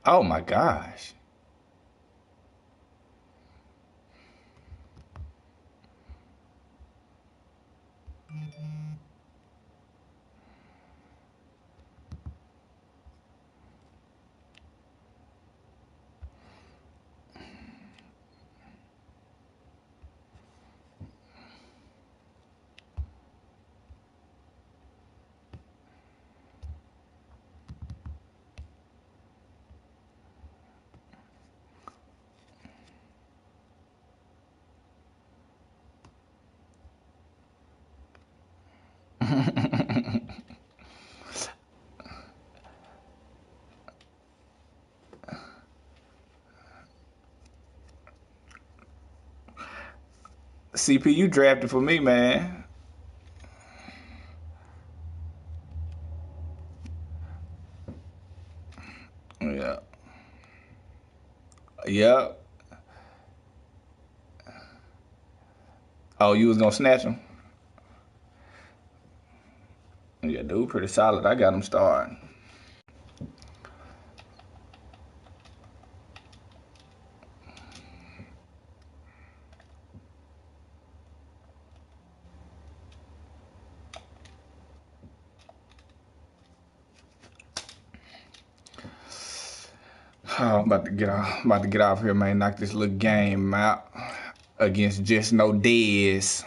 Oh my gosh. CP, you drafted for me, man. Yeah. Yep. Oh, you was gonna snatch him? Yeah, dude, pretty solid. I got him starting. Oh, I'm about to get off. I'm about to get off here, man. Knock this little game out against just no Dez.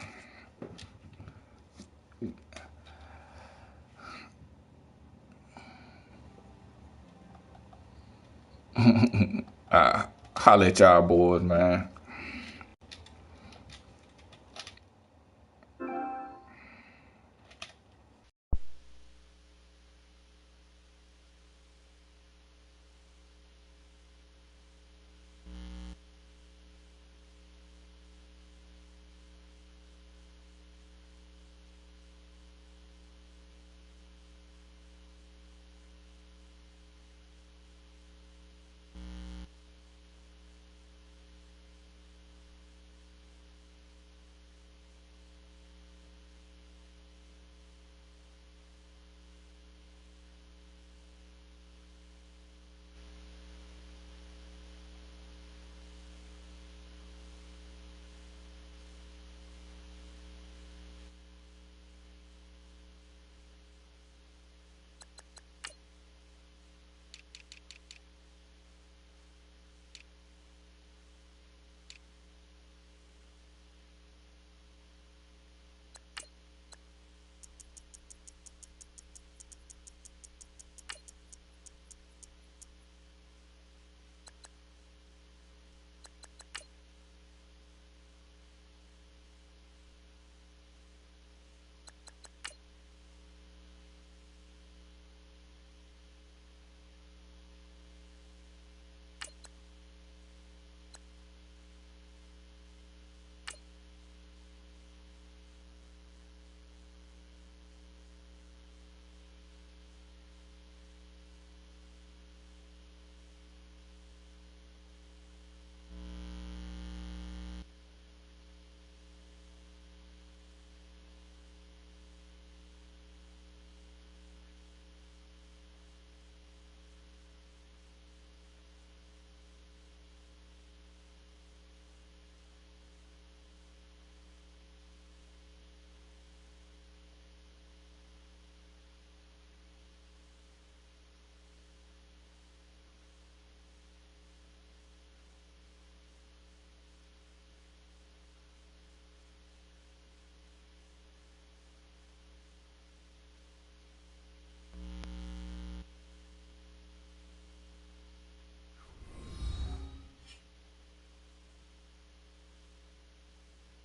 Holla at y'all boys, man.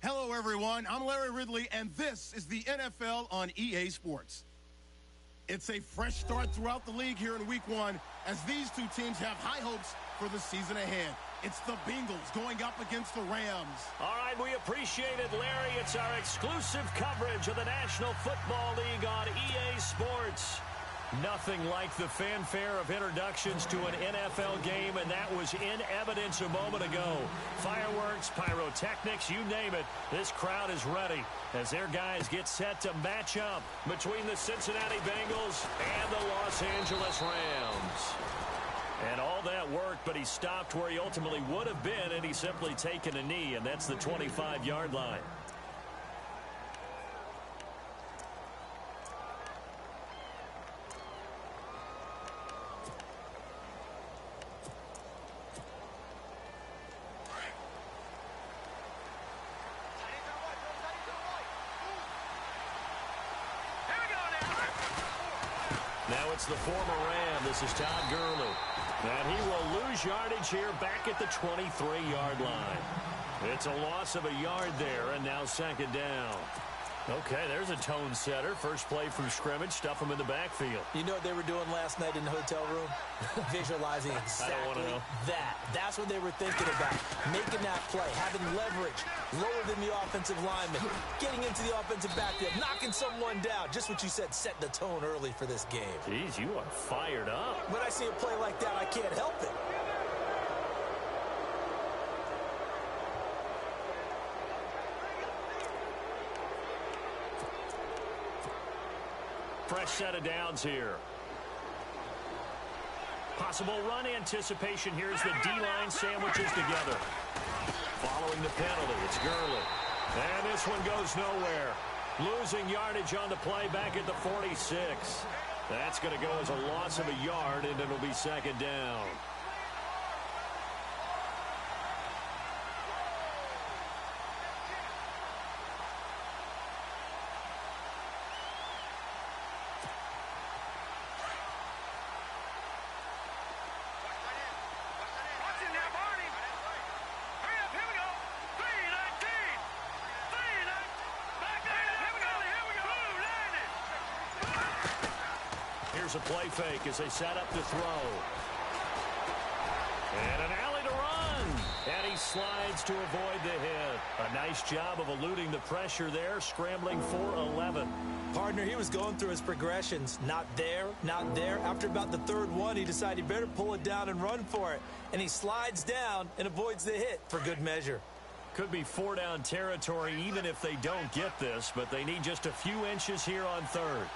Hello, everyone. I'm Larry Ridley, and this is the NFL on EA Sports. It's a fresh start throughout the league here in Week 1 as these two teams have high hopes for the season ahead. It's the Bengals going up against the Rams. All right, we appreciate it, Larry. It's our exclusive coverage of the National Football League on EA Sports. Nothing like the fanfare of introductions to an NFL game, and that was in evidence a moment ago. Fireworks, pyrotechnics, you name it. This crowd is ready as their guys get set to match up between the Cincinnati Bengals and the Los Angeles Rams. And all that worked, but he stopped where he ultimately would have been, and he's simply taken a knee, and that's the 25-yard line. Now it's the former Ram. This is Todd Gurley. And he will lose yardage here back at the 23-yard line. It's a loss of a yard there, and now second down. Okay, there's a tone setter. First play from scrimmage, stuff him in the backfield. You know what they were doing last night in the hotel room? Visualizing exactly that. That's what they were thinking about. Making that play, having leverage, lower than the offensive lineman, getting into the offensive backfield, knocking someone down. Just what you said, setting the tone early for this game. Jeez, you are fired up. When I see a play like that, I can't help it. Fresh set of downs here. Possible run anticipation here as the D-line sandwiches together. Following the penalty, it's Gurley. And this one goes nowhere. Losing yardage on the play back at the 46. That's going to go as a loss of a yard, and it'll be second down. Here's a play fake as they set up to throw. And an alley to run. And he slides to avoid the hit. A nice job of eluding the pressure there, scrambling for 11. Partner, he was going through his progressions. Not there, not there. After about the third one, he decided he better pull it down and run for it. And he slides down and avoids the hit for good measure. Could be four-down territory even if they don't get this, but they need just a few inches here on third.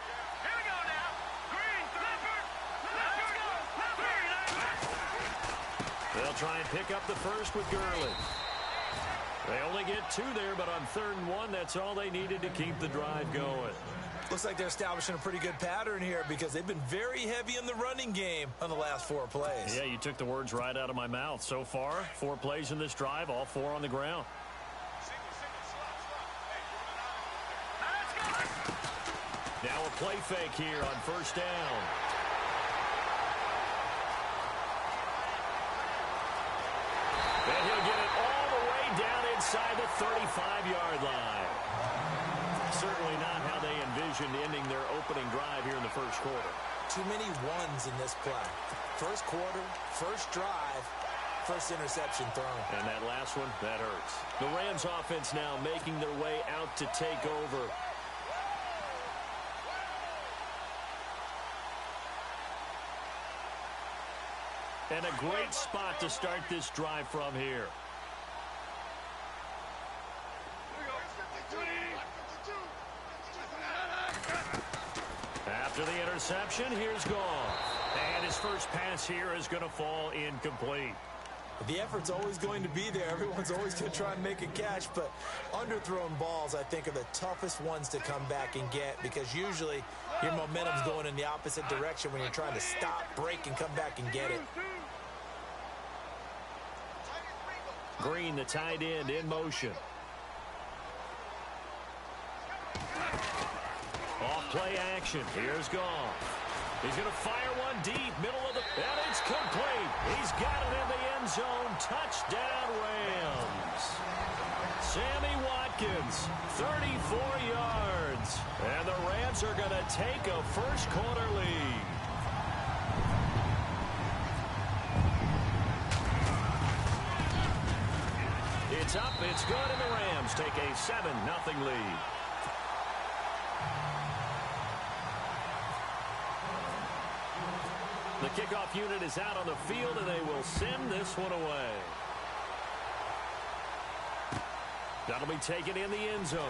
They'll try and pick up the first with Gurley. They only get two there, but on 3rd and 1, that's all they needed to keep the drive going. Looks like they're establishing a pretty good pattern here because they've been very heavy in the running game on the last 4 plays. Yeah, you took the words right out of my mouth. So far, 4 plays in this drive, all 4 on the ground. Now a play fake here on 1st down. And he'll get it all the way down inside the 35-yard line. Certainly not how they envisioned ending their opening drive here in the 1st quarter. Too many ones in this play. 1st quarter, 1st drive, 1st interception thrown. And that last one, that hurts. The Rams offense now making their way out to take over. And a great spot to start this drive from here. After the interception, here's Goff. And his first pass here is going to fall incomplete. The effort's always going to be there. Everyone's always going to try and make a catch, but underthrown balls, I think, are the toughest ones to come back and get because usually your momentum's going in the opposite direction when you're trying to stop, break, and come back and get it. Green, the tight end, in motion. Off play action. Here's Goff. He's going to fire one deep, middle of the... And it's complete. He's got it in the end zone. Touchdown, Rams. Sammy Watkins, 34 yards. And the Rams are going to take a 1st quarter lead. It's up, it's good, and the Rams take a 7-0 lead. The kickoff unit is out on the field, and they will send this one away. That'll be taken in the end zone.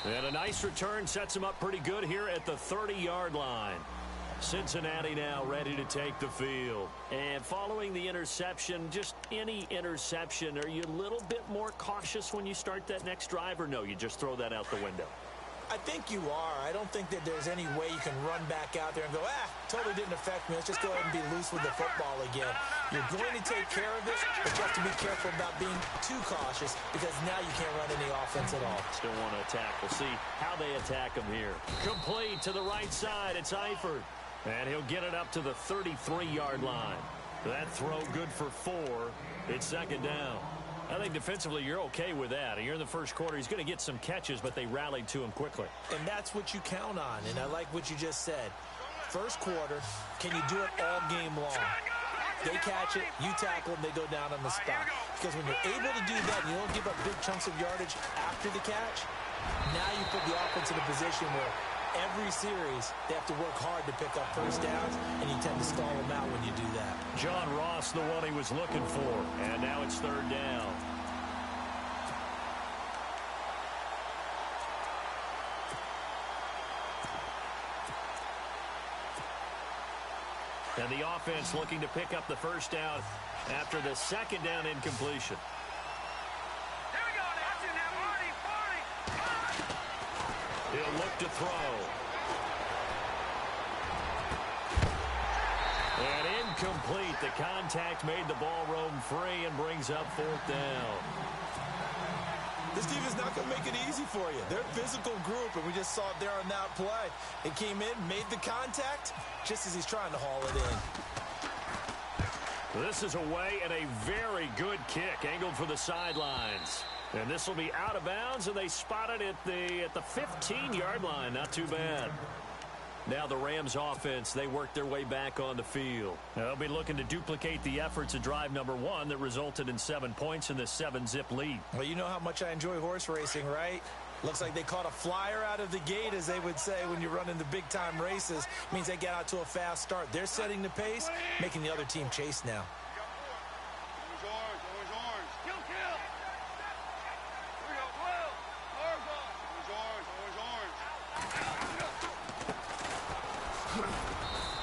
And a nice return sets him up pretty good here at the 30-yard line. Cincinnati now ready to take the field. And following the interception, just any interception, are you a little bit more cautious when you start that next drive, or no, you just throw that out the window? I think you are. I don't think that there's any way you can run back out there and go, totally didn't affect me. Let's just go ahead and be loose with the football again. You're going to take care of this, but you have to be careful about being too cautious because now you can't run any offense at all. Still want to attack. We'll see how they attack him here. Complete to the right side. It's Eifert. And he'll get it up to the 33-yard line. That throw good for 4. It's second down. I think defensively you're okay with that. You're in the first quarter. He's going to get some catches, but they rallied to him quickly. And that's what you count on, and I like what you just said. First quarter, can you do it all game long? They catch it, you tackle them, they go down on the spot. Because when you're able to do that, and you don't give up big chunks of yardage after the catch, now you put the offense in a position where every series, they have to work hard to pick up first downs, and you tend to stall them out when you do that. John Ross, the one he was looking for, and now it's third down. And the offense looking to pick up the first down after the second down incompletion. He'll look to throw. And incomplete. The contact made the ball roam free and brings up fourth down. This team is not going to make it easy for you. They're a physical group, and we just saw it there on that play. It came in, made the contact, just as he's trying to haul it in. This is away and a very good kick, angled for the sidelines. And this will be out of bounds, and they spot it at the 15-yard line. Not too bad. Now the Rams offense, they work their way back on the field. They'll be looking to duplicate the efforts of drive number 1 that resulted in 7 points in this 7-zip lead. Well, you know how much I enjoy horse racing, right? Looks like they caught a flyer out of the gate, as they would say when you're running the big-time races. Means they get out to a fast start. They're setting the pace, making the other team chase now.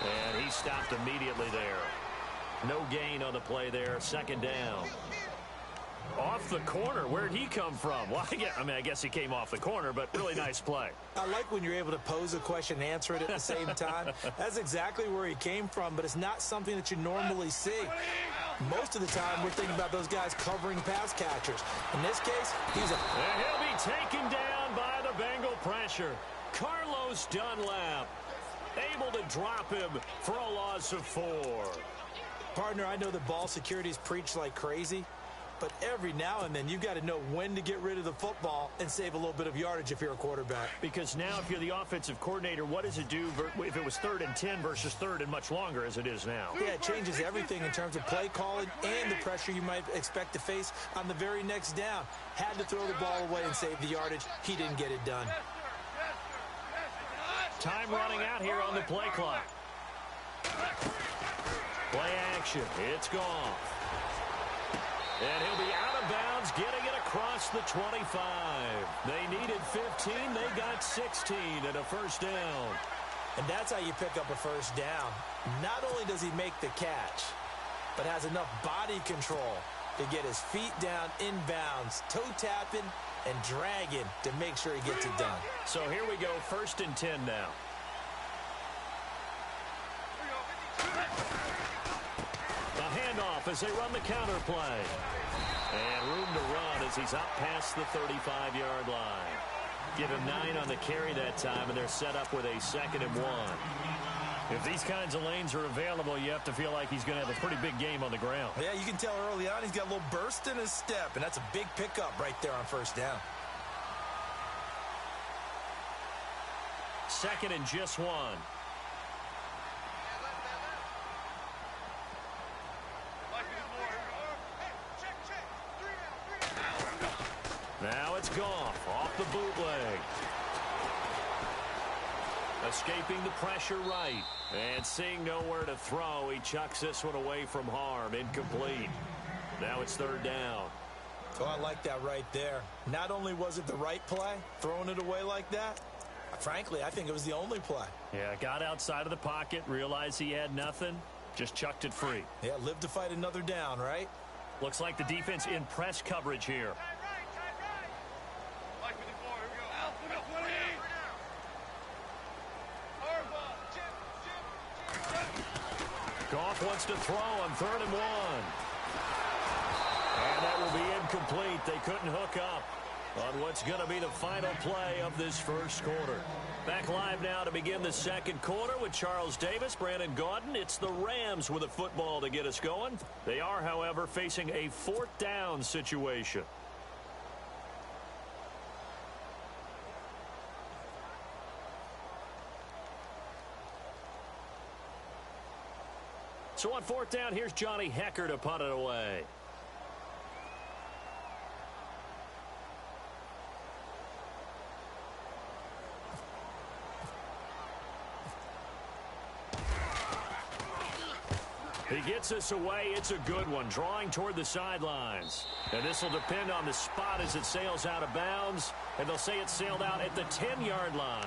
And he stopped immediately there. No gain on the play there. Second down. Off the corner. Where'd he come from? Well, I guess he came off the corner, but really nice play. I like when you're able to pose a question and answer it at the same time. That's exactly where he came from, but it's not something that you normally see. Most of the time, we're thinking about those guys covering pass catchers. In this case, he's a... And he'll be taken down by the Bengal pressure. Carlos Dunlap able to drop him for a loss of 4. Partner, I know the ball security's preached like crazy, but every now and then you've got to know when to get rid of the football and save a little bit of yardage if you're a quarterback. Because now if you're the offensive coordinator, what does it do if it was 3rd and 10 versus 3rd and much longer as it is now? Yeah, it changes everything in terms of play calling and the pressure you might expect to face on the very next down. Had to throw the ball away and save the yardage. He didn't get it done. Time running out here on the play clock. Play action. It's gone. And he'll be out of bounds, getting it across the 25. They needed 15. They got 16 and a first down. And that's how you pick up a first down. Not only does he make the catch, but has enough body control to get his feet down inbounds, toe tapping, and dragging to make sure he gets it done. So here we go, 1st and 10 now. The handoff as they run the counter play. And room to run as he's up past the 35-yard line. Give him 9 on the carry that time, and they're set up with a 2nd and 1. If these kinds of lanes are available, you have to feel like he's going to have a pretty big game on the ground. Yeah, you can tell early on he's got a little burst in his step, and that's a big pickup right there on first down. 2nd and just 1. Now it's Goff off the bootleg. Escaping the pressure right. And seeing nowhere to throw, he chucks this one away from harm. Incomplete. Now it's 3rd down. Oh, I like that right there. Not only was it the right play, throwing it away like that, Frankly, I think it was the only play. Yeah, got outside of the pocket, realized he had nothing, just chucked it free. Yeah, live to fight another down, right? Looks like the defense in press coverage here. Goff wants to throw on 3rd and 1. And that will be incomplete. They couldn't hook up on what's going to be the final play of this first quarter. Back live now to begin the second quarter with Charles Davis, Brandon Gaudin. It's the Rams with a football to get us going. They are, however, facing a 4th down situation. So on 4th down, here's Johnny Hecker to punt it away. He gets us away. It's a good one, drawing toward the sidelines. And this will depend on the spot as it sails out of bounds. And they'll say it sailed out at the 10-yard line.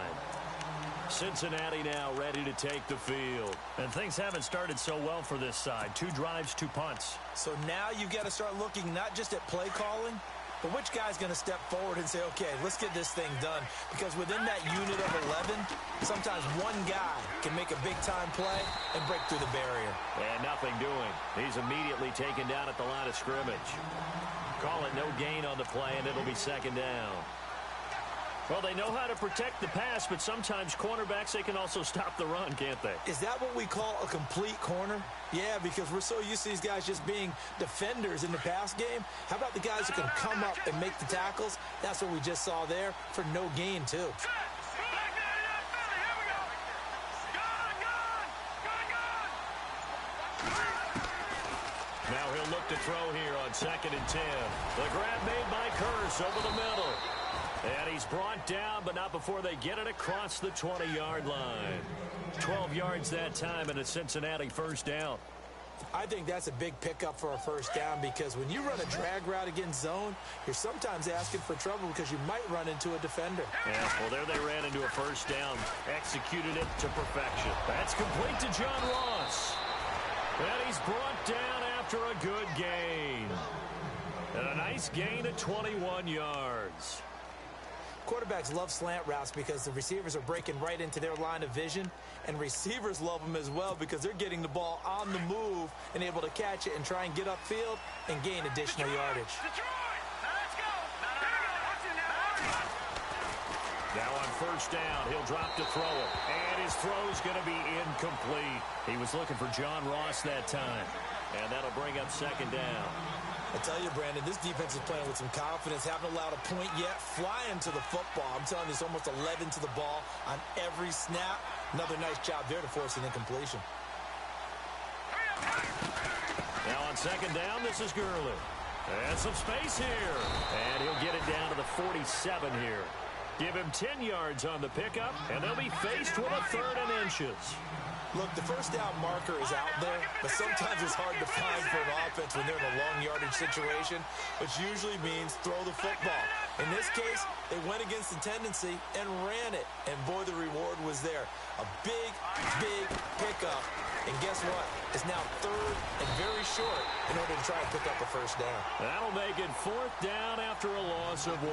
Cincinnati now ready to take the field. And things haven't started so well for this side. 2 drives, 2 punts. So now you've got to start looking not just at play calling, but which guy's going to step forward and say, okay, let's get this thing done. Because within that unit of 11, sometimes one guy can make a big-time play and break through the barrier. And nothing doing. He's immediately taken down at the line of scrimmage. Call it no gain on the play, and it'll be 2nd down. Well, they know how to protect the pass, but sometimes cornerbacks, they can also stop the run, can't they? Is that what we call a complete corner? Yeah, because we're so used to these guys just being defenders in the pass game. How about the guys who can come up and make the tackles? That's what we just saw there for no gain, too. Now he'll look to throw here on 2nd and 10. The grab made by Curse over the middle. And he's brought down, but not before they get it across the 20-yard line. 12 yards that time and a Cincinnati 1st down. I think that's a big pickup for a 1st down because when you run a drag route against zone, you're sometimes asking for trouble because you might run into a defender. Yeah, well, there they ran into a 1st down. Executed it to perfection. That's complete to John Ross. And he's brought down after a good gain. And a nice gain of 21 yards. Quarterbacks love slant routes because the receivers are breaking right into their line of vision, and receivers love them as well because they're getting the ball on the move and able to catch it and try and get upfield and gain additional yardage. Now on 1st down, he'll drop to throw it, and his throw's going to be incomplete. He was looking for John Ross that time, and that'll bring up 2nd down. I tell you, Brandon, this defense is playing with some confidence. Haven't allowed a point yet. Flying to the football. I'm telling you, it's almost 11 to the ball on every snap. Another nice job there to force an incompletion. Now on 2nd down, this is Gurley. And some space here. And he'll get it down to the 47 here. Give him 10 yards on the pickup, and they'll be faced with a 3rd and inches. Look, the 1st down marker is out there, but sometimes it's hard to find for an offense when they're in a long yardage situation, which usually means throw the football. In this case, they went against the tendency and ran it, and boy, the reward was there. A big, big pickup, and guess what? It's now 3rd and very short in order to try and pick up a 1st down. That'll make it 4th down after a loss of 1.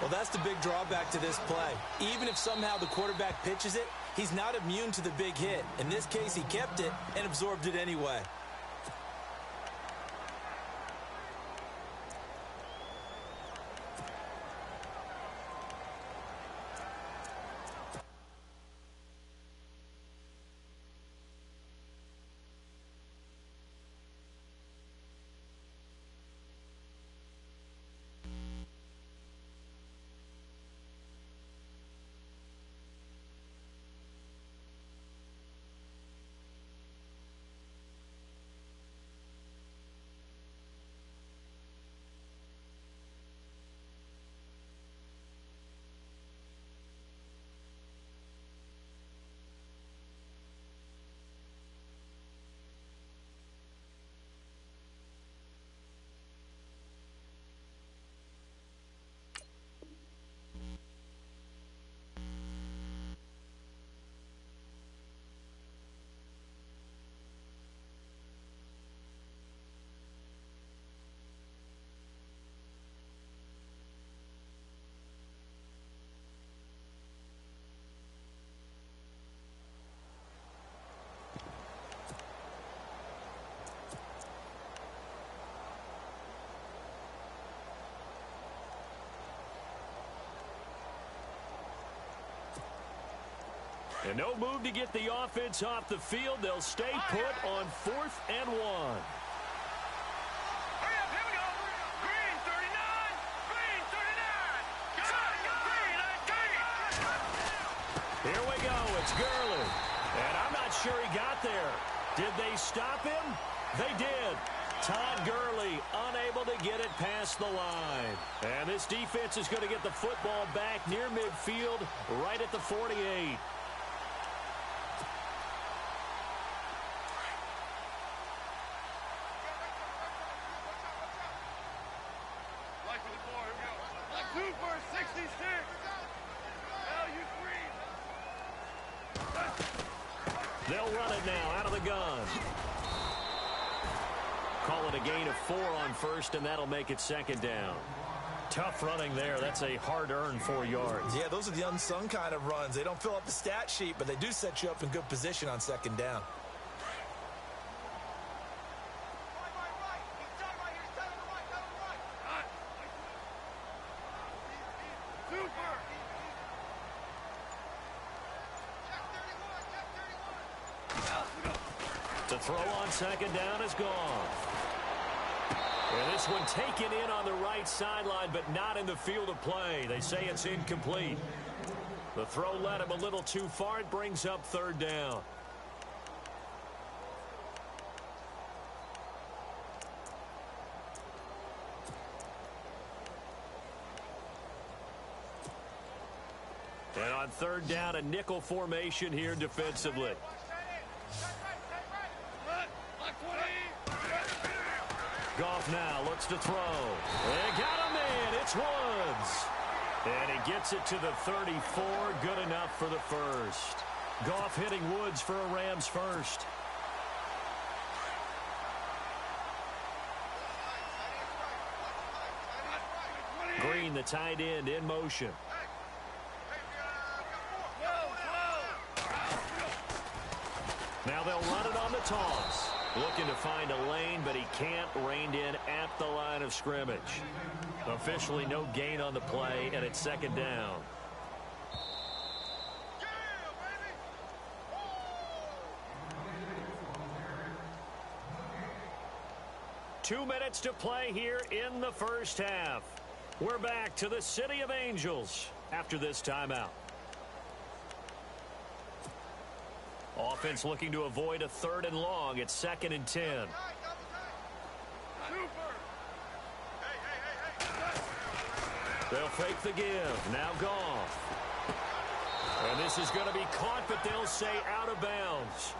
Well, that's the big drawback to this play. Even if somehow the quarterback pitches it, he's not immune to the big hit. In this case, he kept it and absorbed it anyway. And no move to get the offense off the field. They'll stay put on 4th and 1. Here we go. It's Gurley. And I'm not sure he got there. Did they stop him? They did. Todd Gurley unable to get it past the line. And this defense is going to get the football back near midfield, right at the 48. They'll run it now out of the gun. Call it a gain of 4 on first, and that'll make it 2nd down. Tough running there. That's a hard-earned 4 yards. Yeah, those are the unsung kind of runs. They don't fill up the stat sheet, but they do set you up in good position on 2nd down. The throw on 2nd down is gone. And this one taken in on the right sideline, but not in the field of play. They say it's incomplete. The throw led him a little too far. It brings up 3rd down. And on 3rd down, a nickel formation here defensively. Goff now looks to throw. They got him in. It's Woods. And he gets it to the 34. Good enough for the first. Goff hitting Woods for a Rams first. Green, the tight end, in motion. Now they'll run it on the toss. Looking to find a lane, but he can't. Reined in at the line of scrimmage. Officially no gain on the play, and it's 2nd down. Two minutes to play here in the first half. We're back to the City of Angels after this timeout. Offense looking to avoid a 3rd and long. It's 2nd and 10. They'll fake the give. Now Goff. And this is going to be caught, but they'll say out of bounds.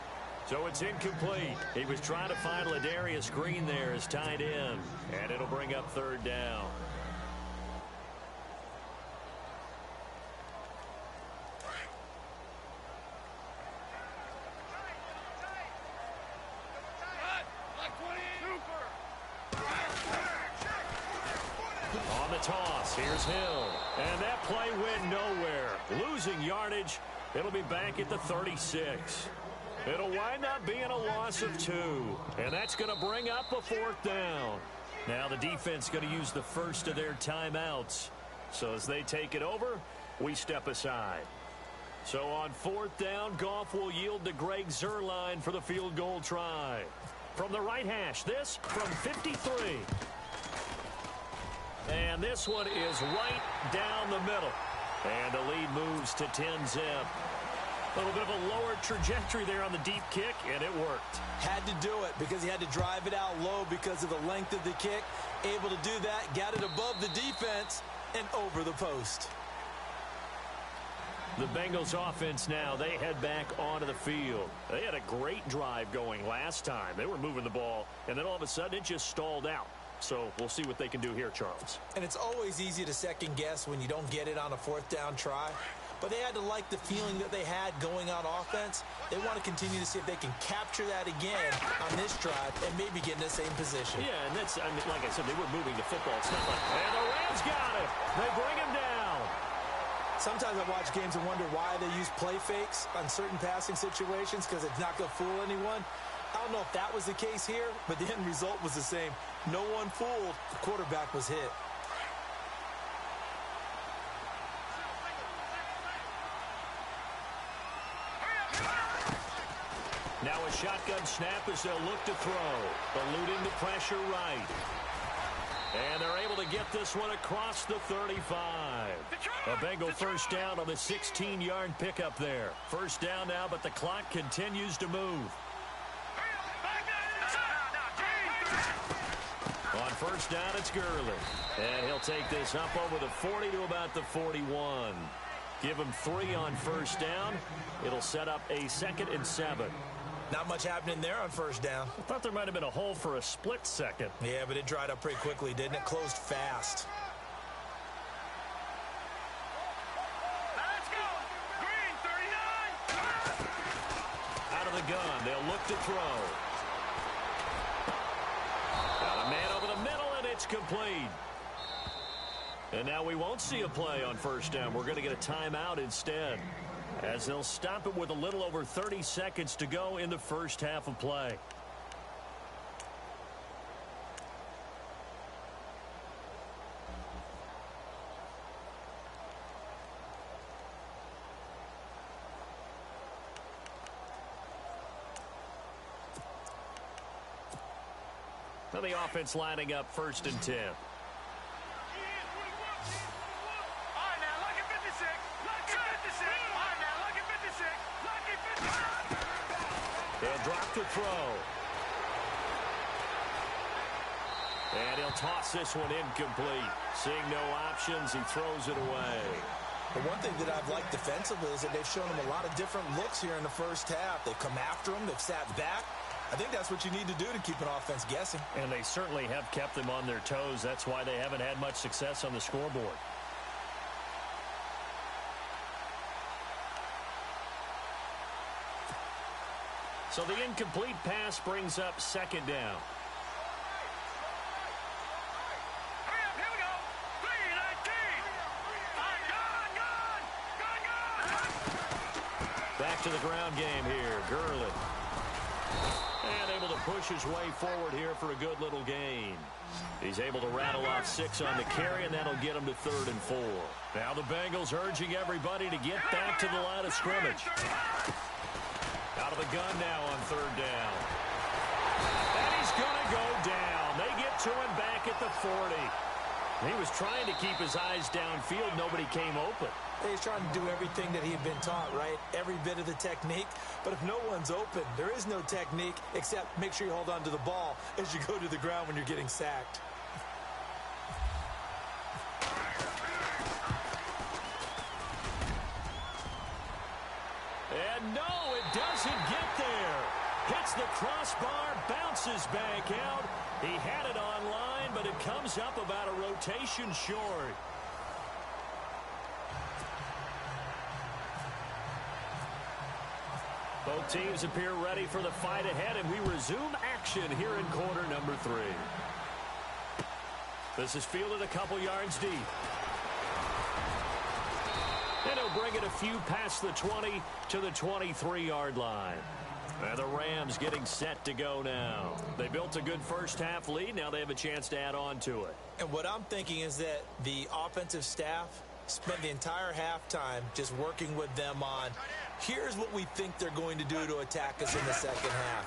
So it's incomplete. He was trying to find Ladarius Green there as tight end. And it'll bring up 3rd down. On the toss, here's Hill. And that play went nowhere. Losing yardage. It'll be back at the 36. It'll wind up being a loss of 2. And that's going to bring up a 4th down. Now the defense going to use the first of their timeouts. So as they take it over, we step aside. So on 4th down, Goff will yield to Greg Zuerlein for the field goal try. From the right hash, this from 53. And this one is right down the middle. And the lead moves to 10-zip. A little bit of a lower trajectory there on the deep kick, and it worked. Had to do it because he had to drive it out low because of the length of the kick. Able to do that, got it above the defense and over the post. The Bengals offense now, they head back onto the field. They had a great drive going last time. They were moving the ball, and then all of a sudden it just stalled out. So we'll see what they can do here, Charles. And it's always easy to second guess when you don't get it on a 4th down try. But they had to like the feeling that they had going on offense. They want to continue to see if they can capture that again on this drive and maybe get in the same position. Yeah, and that's, I mean, like I said, they were moving the football. It's not like, and the Rams got it. They bring him down. Sometimes I watch games and wonder why they use play fakes on certain passing situations because it's not going to fool anyone. I don't know if that was the case here, but the end result was the same. No one fooled. The quarterback was hit. Now a shotgun snap as they'll look to throw. Eluding the pressure right. And they're able to get this one across the 35. A Bengal first down on the 16-yard pickup there. First down now, but the clock continues to move. On first down, it's Gurley. And he'll take this up over the 40 to about the 41. Give him 3 on first down. It'll set up a 2nd and 7. Not much happening there on first down. I thought there might have been a hole for a split second. Yeah, but it dried up pretty quickly, didn't it? Closed fast. Let's go. Green 39. Out of the gun. They'll look to throw. Got a man over the middle, and it's complete. And now we won't see a play on first down. We're going to get a timeout instead, as they'll stop it with a little over 30 seconds to go in the first half of play. Now the offense lining up 1st and 10. They'll drop the throw. And he'll toss this one incomplete. Seeing no options, he throws it away. The one thing that I've liked defensively is that they've shown him a lot of different looks here in the first half. They've come after him. They've sat back. I think that's what you need to do to keep an offense guessing. And they certainly have kept them on their toes. That's why they haven't had much success on the scoreboard. So the incomplete pass brings up 2nd down. Here we go. 3-19. Back to the ground game here. Gurley. And able to push his way forward here for a good little gain. He's able to rattle off 6 on the carry, and that'll get him to 3rd and 4. Now the Bengals urging everybody to get back to the line of scrimmage. Out of the gun now on 3rd down. And he's going to go down. They get to him back at the 40. He was trying to keep his eyes downfield. Nobody came open. He's trying to do everything that he had been taught, right? Every bit of the technique. But if no one's open, there is no technique except make sure you hold on to the ball as you go to the ground when you're getting sacked. And no, it doesn't get there. Hits the crossbar, bounces back out. He had it on line, but it comes up about a rotation short. Both teams appear ready for the fight ahead, and we resume action here in quarter number 3. This is fielded a couple yards deep. And he'll bring it a few past the 20 to the 23-yard line. And the Rams getting set to go now. They built a good first half lead. Now they have a chance to add on to it. And what I'm thinking is that the offensive staff spent the entire halftime just working with them on, here's what we think they're going to do to attack us in the second half.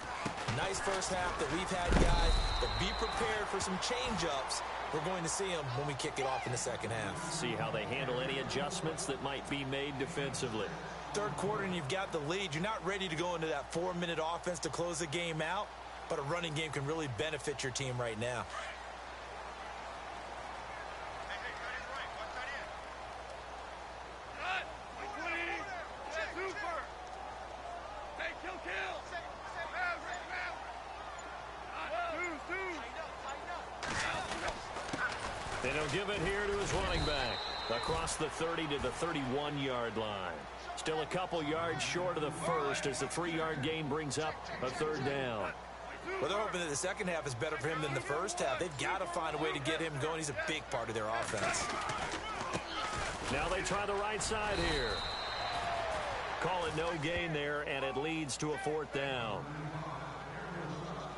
Nice first half that we've had, guys, but be prepared for some change-ups. We're going to see them when we kick it off in the second half. See how they handle any adjustments that might be made defensively. Third quarter and you've got the lead. You're not ready to go into that 4-minute offense to close the game out, but a running game can really benefit your team right now. They don't give it here to his running back. Across the 30 to the 31-yard line. Still a couple yards short of the first as the 3-yard gain brings up a 3rd down. Well, they're hoping that the second half is better for him than the first half. They've got to find a way to get him going. He's a big part of their offense. Now they try the right side here. Call it no gain there, and it leads to a 4th down.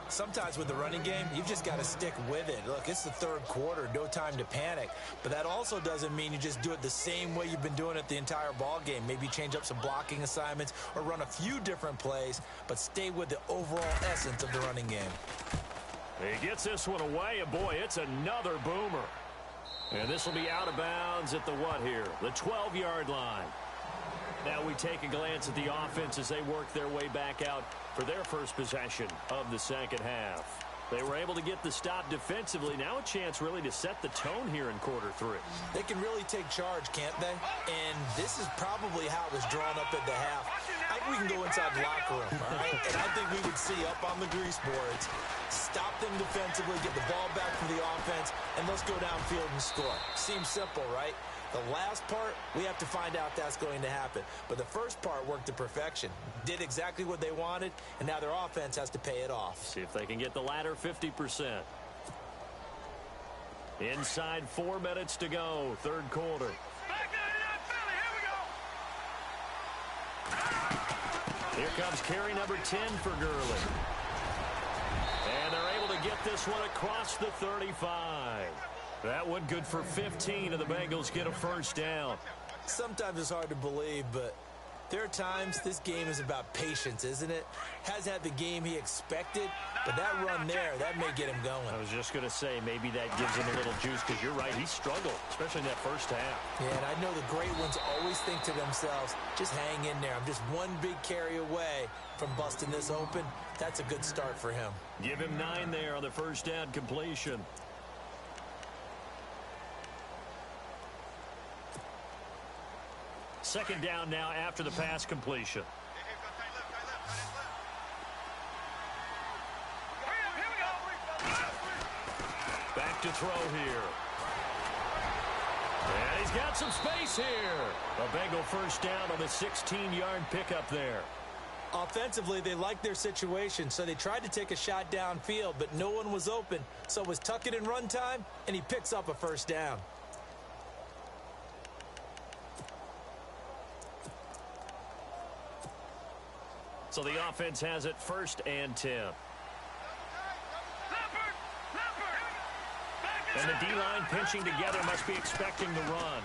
Sometimes with the running game, you've just got to stick with it. Look, it's the third quarter, no time to panic. But that also doesn't mean you just do it the same way you've been doing it the entire ball game. Maybe change up some blocking assignments or run a few different plays, but stay with the overall essence of the running game. He gets this one away, and boy, it's another boomer. And this will be out of bounds at the what here? The 12-yard line. Now we take a glance at the offense as they work their way back out for their first possession of the second half. They were able to get the stop defensively. Now a chance really to set the tone here in quarter three. They can really take charge, can't they? And this is probably how it was drawn up at the half. I think we can go inside the locker room, all right? And I think we would see up on the grease boards, stop them defensively, get the ball back for the offense, and let's go downfield and score. Seems simple, right? The last part, we have to find out that's going to happen. But the first part worked to perfection. Did exactly what they wanted, and now their offense has to pay it off. See if they can get the latter 50%. Inside 4 minutes to go, third quarter. Back in, Philly. Here we go. Here comes carry number 10 for Gurley. And they're able to get this one across the 35. That one good for 15, and the Bengals get a first down. Sometimes it's hard to believe, but there are times this game is about patience, isn't it? Hasn't had the game he expected, but that run there, that may get him going. I was just going to say, maybe that gives him a little juice, because you're right, he struggled, especially in that first half. Yeah, and I know the great ones always think to themselves, just hang in there. I'm just one big carry away from busting this open. That's a good start for him. Give him 9 there on the first down completion. Second down now after the pass completion. Back to throw here. And he's got some space here. A Bengal first down on the 16-yard pickup there. Offensively, they liked their situation, so they tried to take a shot downfield, but no one was open. So it was tuck it in run time, and he picks up a first down. So the offense has it first and 10. And the D-line pinching together must be expecting the run.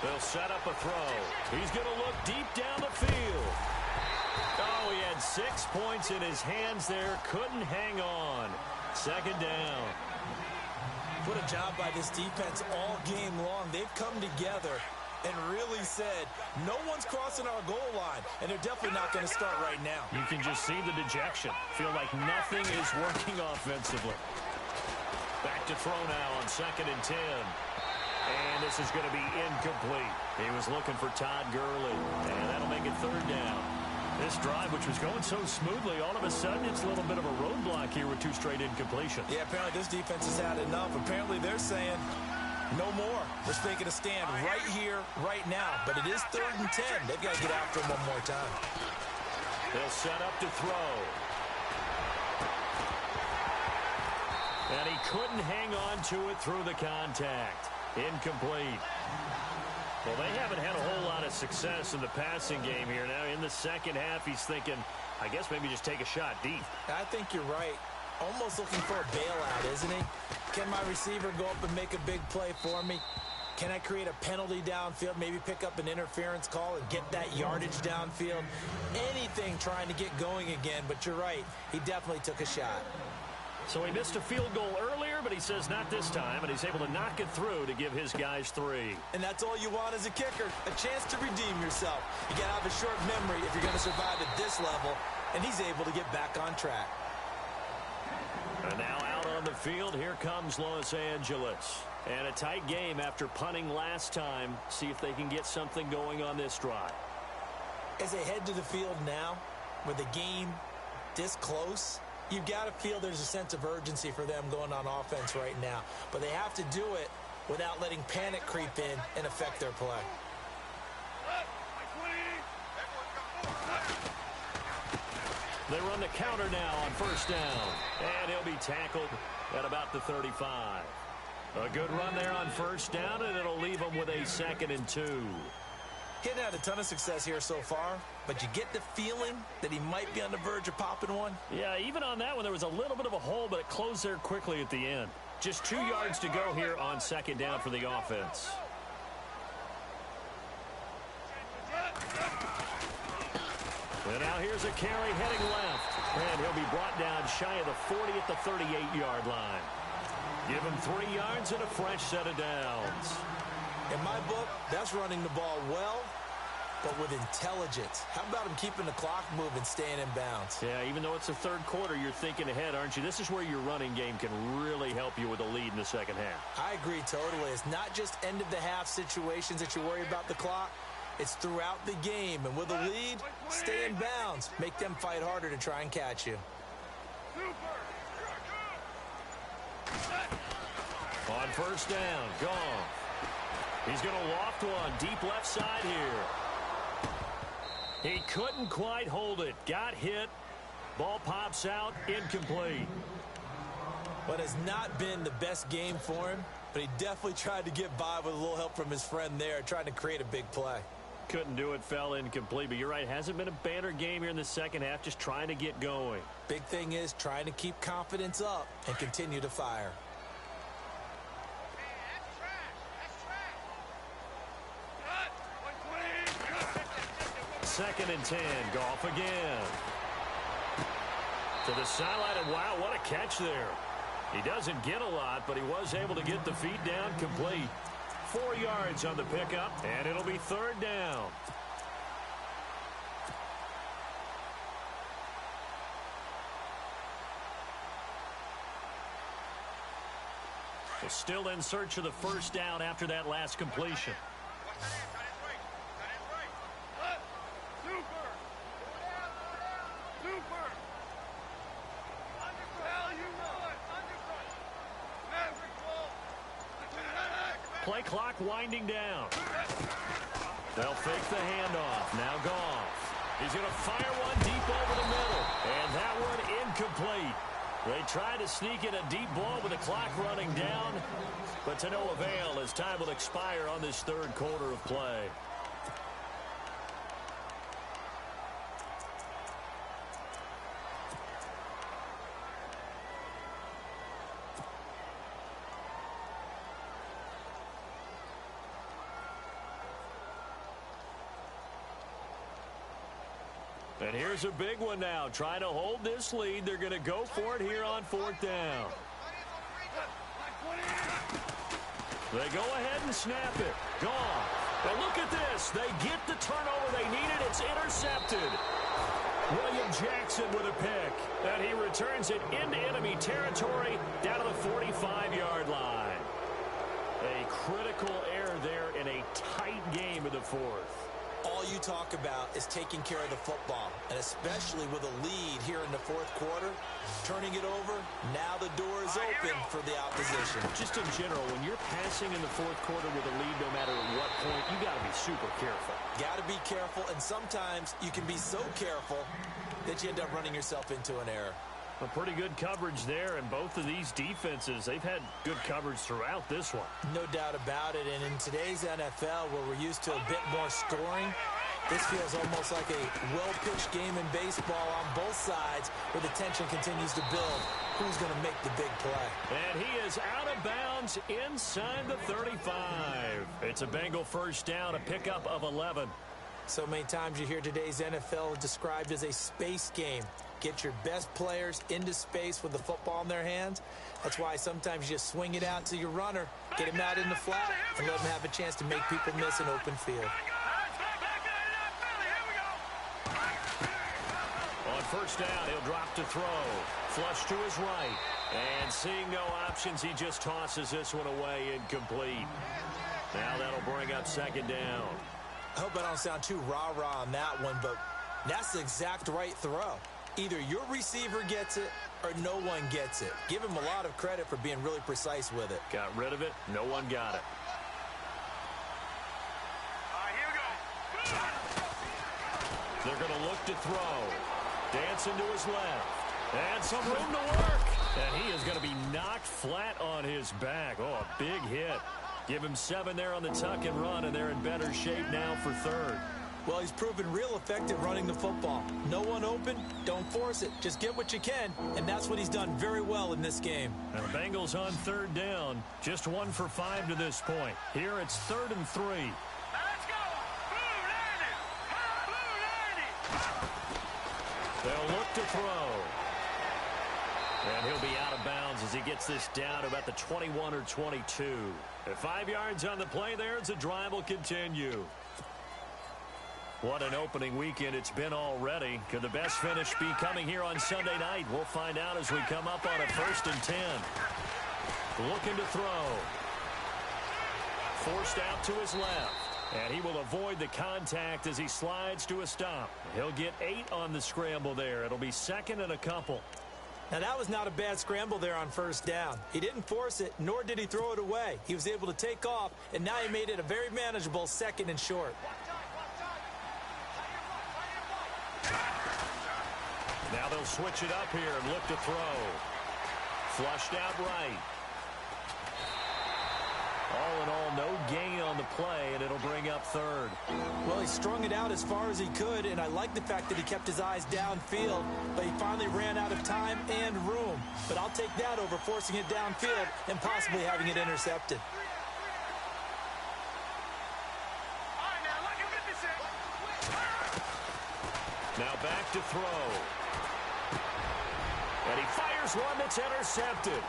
They'll set up a throw. He's going to look deep down the field. Oh, he had 6 points in his hands there. Couldn't hang on. Second down. What a job by this defense all game long. They've come together and really said, no one's crossing our goal line, and they're definitely not going to start right now. You can just see the dejection. Feel like nothing is working offensively. Back to throw now on 2nd and 10. And this is going to be incomplete. He was looking for Todd Gurley, and that'll make it third down. This drive, which was going so smoothly, all of a sudden it's a little bit of a roadblock here with 2 straight incompletions. Yeah, apparently this defense has had enough. Apparently they're saying, no more. We're making a stand right here, right now. But it is 3rd and 10. They've got to get after him one more time. They'll set up to throw. And he couldn't hang on to it through the contact. Incomplete. Well, they haven't had a whole lot of success in the passing game here. Now, in the second half, he's thinking, I guess maybe just take a shot deep. I think you're right. Almost looking for a bailout, isn't he? Can my receiver go up and make a big play for me? Can I create a penalty downfield, maybe pick up an interference call and get that yardage downfield? Anything trying to get going again, but you're right. He definitely took a shot. So he missed a field goal earlier, but he says not this time, and he's able to knock it through to give his guys 3. And that's all you want as a kicker, a chance to redeem yourself. You got to have a short memory if you're going to survive at this level, and he's able to get back on track. And now out on the field, here comes Los Angeles. And a tight game after punting last time. See if they can get something going on this drive. As they head to the field now, with the game this close, you've got to feel there's a sense of urgency for them going on offense right now. But they have to do it without letting panic creep in and affect their play. They run the counter now on first down. And he'll be tackled at about the 35. A good run there on first down, and it'll leave him with a 2nd and 2. He hadn't had a ton of success here so far, but you get the feeling that he might be on the verge of popping one. Yeah, even on that one, there was a little bit of a hole, but it closed there quickly at the end. Just 2 yards to go here on second down for the offense. And now here's a carry heading left. And he'll be brought down shy of the 40 at the 38-yard line. Give him 3 yards and a fresh set of downs. In my book, that's running the ball well, but with intelligence. How about him keeping the clock moving, staying in bounds? Yeah, even though it's the third quarter, you're thinking ahead, aren't you? This is where your running game can really help you with a lead in the second half. I agree totally. It's not just end-of-the-half situations that you worry about the clock. It's throughout the game. And with a lead, stay in bounds. Make them fight harder to try and catch you. On first down, gone. He's going to loft one deep left side here. He couldn't quite hold it. Got hit. Ball pops out. Incomplete. But it's not been the best game for him, but he definitely tried to get by with a little help from his friend there, trying to create a big play. Couldn't do it, fell incomplete. But you're right, hasn't been a banner game here in the second half, just trying to get going. Big thing is trying to keep confidence up and continue to fire. Second and 10. Goff again. To the sideline, and wow, what a catch there. He doesn't get a lot, but he was able to get the feet down complete. 4 yards on the pickup, and it'll be third down. They're still in search of the first down after that last completion. Play clock winding down. They'll fake the handoff. Now Goff. He's going to fire one deep over the middle. And that one incomplete. They tried to sneak in a deep ball with the clock running down, but to no avail as time will expire on this third quarter of play. And here's a big one now. Trying to hold this lead. They're going to go for it here on fourth down. They go ahead and snap it. Gone. And look at this. They get the turnover they needed. It's intercepted. William Jackson with a pick. And he returns it into enemy territory down to the 45-yard line. A critical error there in a tight game in the fourth. All you talk about is taking care of the football, and especially with a lead here in the fourth quarter, turning it over, now the door is open for the opposition. Just in general, when you're passing in the fourth quarter with a lead, no matter at what point, you got to be super careful. Got to be careful, and sometimes you can be so careful that you end up running yourself into an error. A pretty good coverage there, and both of these defenses, they've had good coverage throughout this one. No doubt about it, and in today's NFL, where we're used to a bit more scoring, this feels almost like a well-pitched game in baseball on both sides, where the tension continues to build. Who's going to make the big play? And he is out of bounds inside the 35. It's a Bengal first down, a pickup of 11. So many times you hear today's NFL described as a space game. Get your best players into space with the football in their hands. That's why sometimes you just swing it out to your runner, get him out in the flat, and let him have a chance to make people miss an open field. On first down, he'll drop to throw. Flush to his right. And seeing no options, he just tosses this one away, incomplete. Now that'll bring up second down. I hope I don't sound too rah-rah on that one, but that's the exact right throw. Either your receiver gets it or no one gets it. Give him a lot of credit for being really precise with it. Got rid of it. No one got it. Here we go. They're going to look to throw. Dancing to his left. And some room to work. And he is going to be knocked flat on his back. Oh, a big hit. Give him 7 there on the tuck and run, and they're in better shape now for third. Well, he's proven real effective running the football. No one open, don't force it. Just get what you can, and that's what he's done very well in this game. And the Bengals on third down, just 1 for 5 to this point. Here it's 3rd and 3. Let's go! Blue 90! Blue 90! They'll look to throw. And he'll be out of bounds as he gets this down to about the 21 or 22. At 5 yards on the play there, as the drive will continue. What an opening weekend it's been already. Could the best finish be coming here on Sunday night? We'll find out as we come up on a 1st and 10. Looking to throw. Forced out to his left. And he will avoid the contact as he slides to a stop. He'll get 8 on the scramble there. It'll be 2nd and a couple. Now, that was not a bad scramble there on 1st down. He didn't force it, nor did he throw it away. He was able to take off, and now he made it a very manageable 2nd and short. Now they'll switch it up here and look to throw. Flushed out right. All in all, no gain on the play, and it'll bring up 3rd. Well, he strung it out as far as he could, and I like the fact that he kept his eyes downfield, but he finally ran out of time and room. But I'll take that over forcing it downfield and possibly having it intercepted. Now back to throw. And he fires one that's intercepted.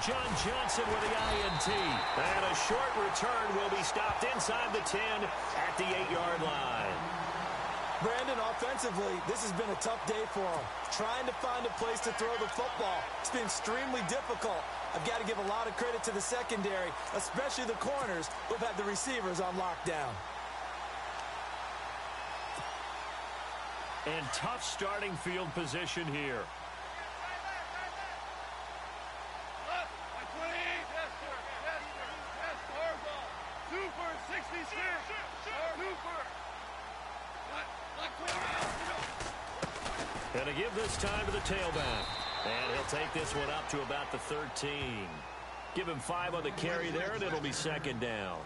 John Johnson with the INT. And a short return will be stopped inside the 10 at the 8-yard line. Brandon, offensively, this has been a tough day for him. Trying to find a place to throw the football. It's been extremely difficult. I've got to give a lot of credit to the secondary, especially the corners who've had the receivers on lockdown. And tough starting field position here. And to give this time to the tailback. And he'll take this one up to about the 13. Give him 5 on the carry there, and it'll be 2nd down.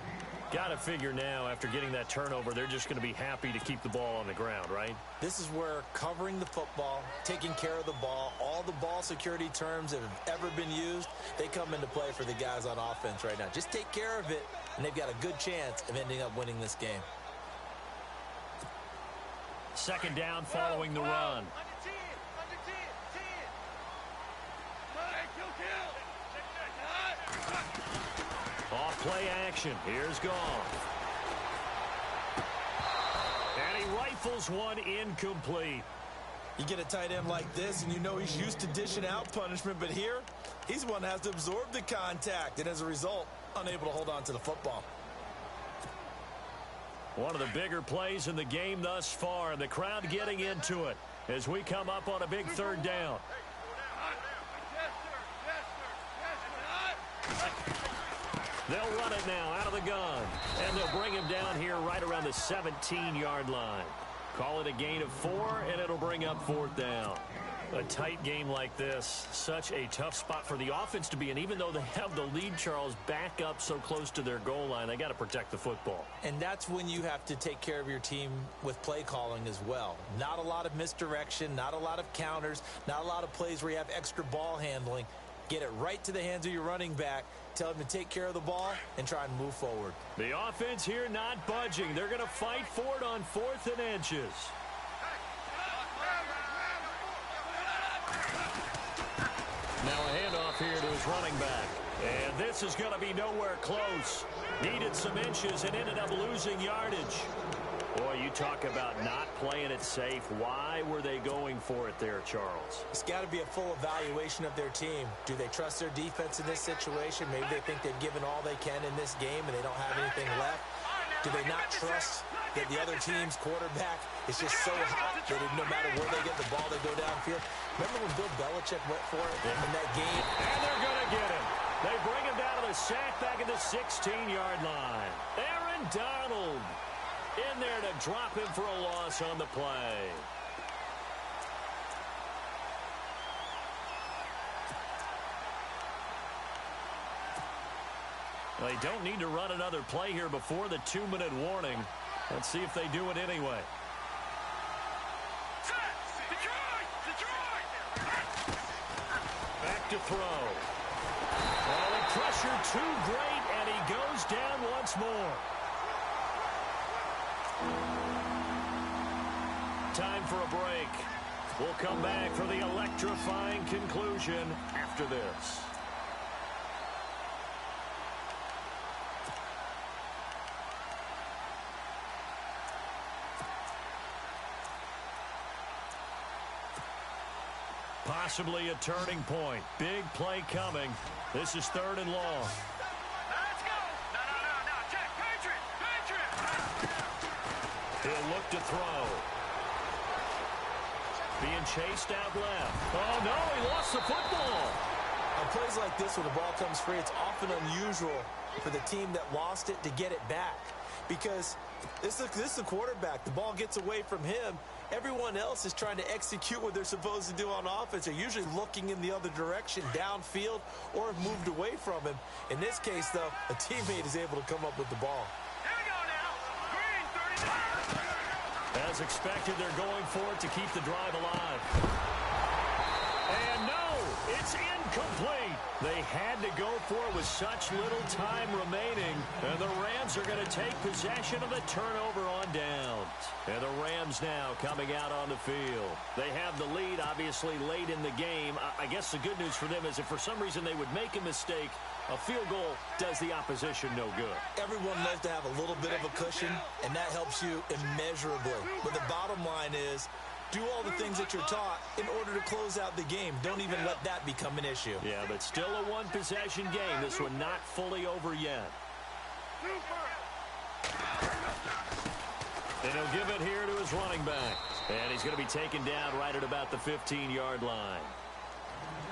Got to figure now, after getting that turnover, they're just going to be happy to keep the ball on the ground, right? This is where covering the football, taking care of the ball, all the ball security terms that have ever been used, they come into play for the guys on offense right now. Just take care of it, and they've got a good chance of ending up winning this game. 2nd down following the run. Off play action. Here's Goff. And he rifles one incomplete. You get a tight end like this, and you know he's used to dishing out punishment, but here, he's the one that has to absorb the contact, and as a result, unable to hold on to the football. One of the bigger plays in the game thus far, and the crowd getting into it as we come up on a big 3rd down. They'll run it now out of the gun, and they'll bring him down here right around the 17-yard line. Call it a gain of 4, and it'll bring up 4th down. A tight game like this, such a tough spot for the offense to be in. Even though they have the lead, Charles, back up so close to their goal line, they got to protect the football. And that's when you have to take care of your team with play calling as well. Not a lot of misdirection, not a lot of counters, not a lot of plays where you have extra ball handling. Get it right to the hands of your running back. Tell him to take care of the ball and try and move forward. The offense here not budging. They're going to fight for it on 4th and inches. Now a handoff here to his running back. And this is going to be nowhere close. Needed some inches and ended up losing yardage. Boy, you talk about not playing it safe. Why were they going for it there, Charles? It's got to be a full evaluation of their team. Do they trust their defense in this situation? Maybe they think they've given all they can in this game and they don't have anything left. Do they not trust that the other team's quarterback is just so hot that no matter where they get the ball, they go downfield? Remember when Bill Belichick went for it in that game? And they're going to get him. They bring him down to the sack back at the 16-yard line. Aaron Donald in there to drop him for a loss on the play. They don't need to run another play here before the 2-minute warning. Let's see if they do it anyway. Back to throw. Well, the pressure too great, and he goes down once more. Time for a break. We'll come back for the electrifying conclusion after this. Possibly a turning point. Big play coming. This is 3rd and long. Let's go. No. Check. Patriot. He'll look to throw. Being chased out left. Oh, no, he lost the football. On plays like this, when the ball comes free, it's often unusual for the team that lost it to get it back. Because this is the quarterback. The ball gets away from him. Everyone else is trying to execute what they're supposed to do on offense. They're usually looking in the other direction, downfield, or have moved away from him. In this case, though, a teammate is able to come up with the ball. Here we go now. Green, 30. As expected, they're going for it to keep the drive alive. And no, it's incomplete. They had to go for it with such little time remaining. And the Rams are going to take possession of the turnover on downs. And the Rams now coming out on the field. They have the lead, obviously, late in the game. I guess the good news for them is if for some reason they would make a mistake, a field goal does the opposition no good. Everyone loves to have a little bit of a cushion, and that helps you immeasurably. But the bottom line is, do all the things that you're taught in order to close out the game. Don't even let that become an issue. Yeah, but still a one-possession game. This one not fully over yet. And he'll give it here to his running back. And he's going to be taken down right at about the 15-yard line.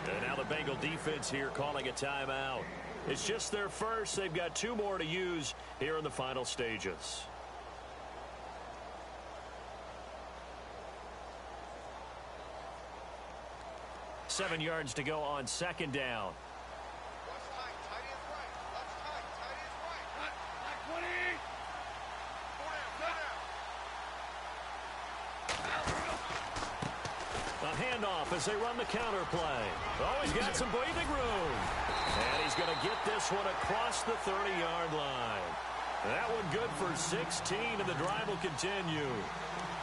And now the Bengal defense here calling a timeout. It's just their first. They've got 2 more to use here in the final stages. Seven yards to go on 2nd down. A handoff as they run the counter play. Oh, he's got some breathing room. And he's going to get this one across the 30-yard line. That one good for 16, and the drive will continue.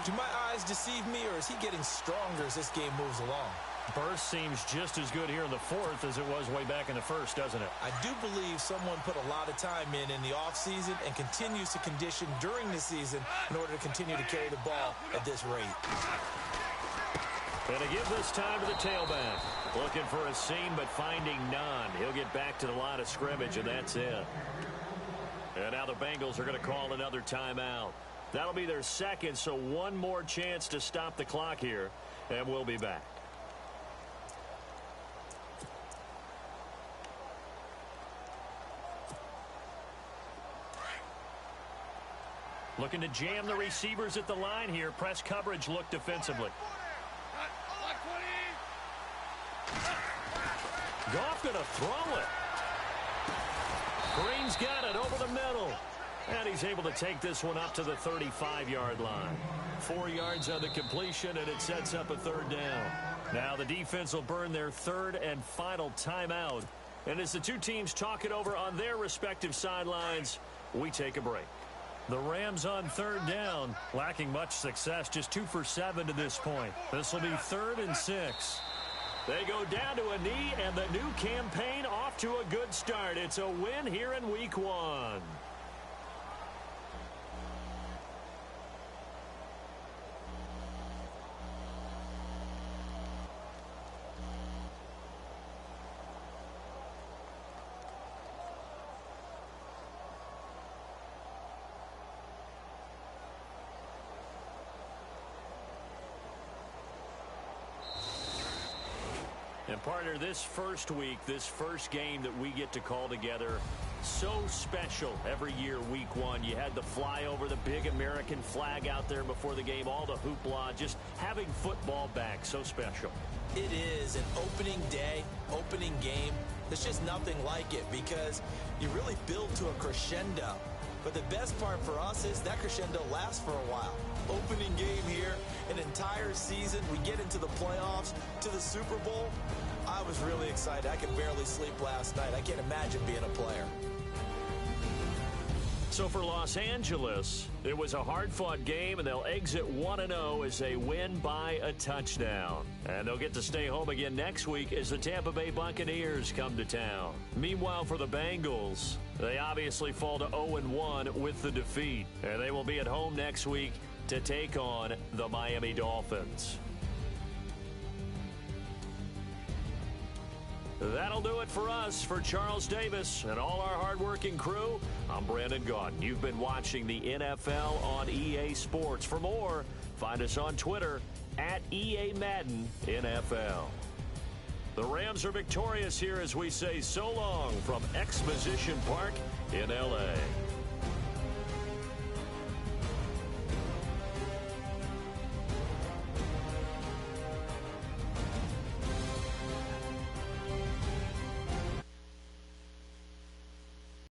Do my eyes deceive me, or is he getting stronger as this game moves along? Burst seems just as good here in the 4th as it was way back in the 1st, doesn't it? I do believe someone put a lot of time in the offseason and continues to condition during the season in order to continue to carry the ball at this rate. And to give this time to the tailback. Looking for a seam, but finding none. He'll get back to the line of scrimmage, and that's it. And now the Bengals are going to call another timeout. That'll be their 2nd, so one more chance to stop the clock here, and we'll be back. Looking to jam the receivers at the line here. Press coverage look defensively. Goff going to throw it. Green's got it over the middle. And he's able to take this one up to the 35-yard line. 4 yards on the completion, and it sets up a 3rd down. Now the defense will burn their 3rd and final timeout. And as the two teams talk it over on their respective sidelines, we take a break. The Rams on 3rd down, lacking much success, just 2 for 7 to this point. This will be 3rd and 6. They go down to a knee, and the new campaign off to a good start. It's a win here in Week 1. And partner, this first week, this first game that we get to call together, So special every year, week one. You had the flyover, the big American flag out there before the game, all the hoopla, just having football back, so special. It is an opening day, opening game. There's just nothing like it because you really build to a crescendo. But the best part for us is that crescendo lasts for a while. Opening game here, an entire season. We get into the playoffs, to the Super Bowl. I was really excited. I could barely sleep last night. I can't imagine being a player. So for Los Angeles, it was a hard-fought game, and they'll exit 1-0 as they win by a touchdown. And they'll get to stay home again next week as the Tampa Bay Buccaneers come to town. Meanwhile, for the Bengals, they obviously fall to 0-1 with the defeat, and they will be at home next week to take on the Miami Dolphins. That'll do it for us. For Charles Davis and all our hardworking crew, I'm Brandon Gaudin. You've been watching the NFL on EA Sports. For more, find us on Twitter at EA Madden NFL. The Rams are victorious here as we say so long from Exposition Park in L.A.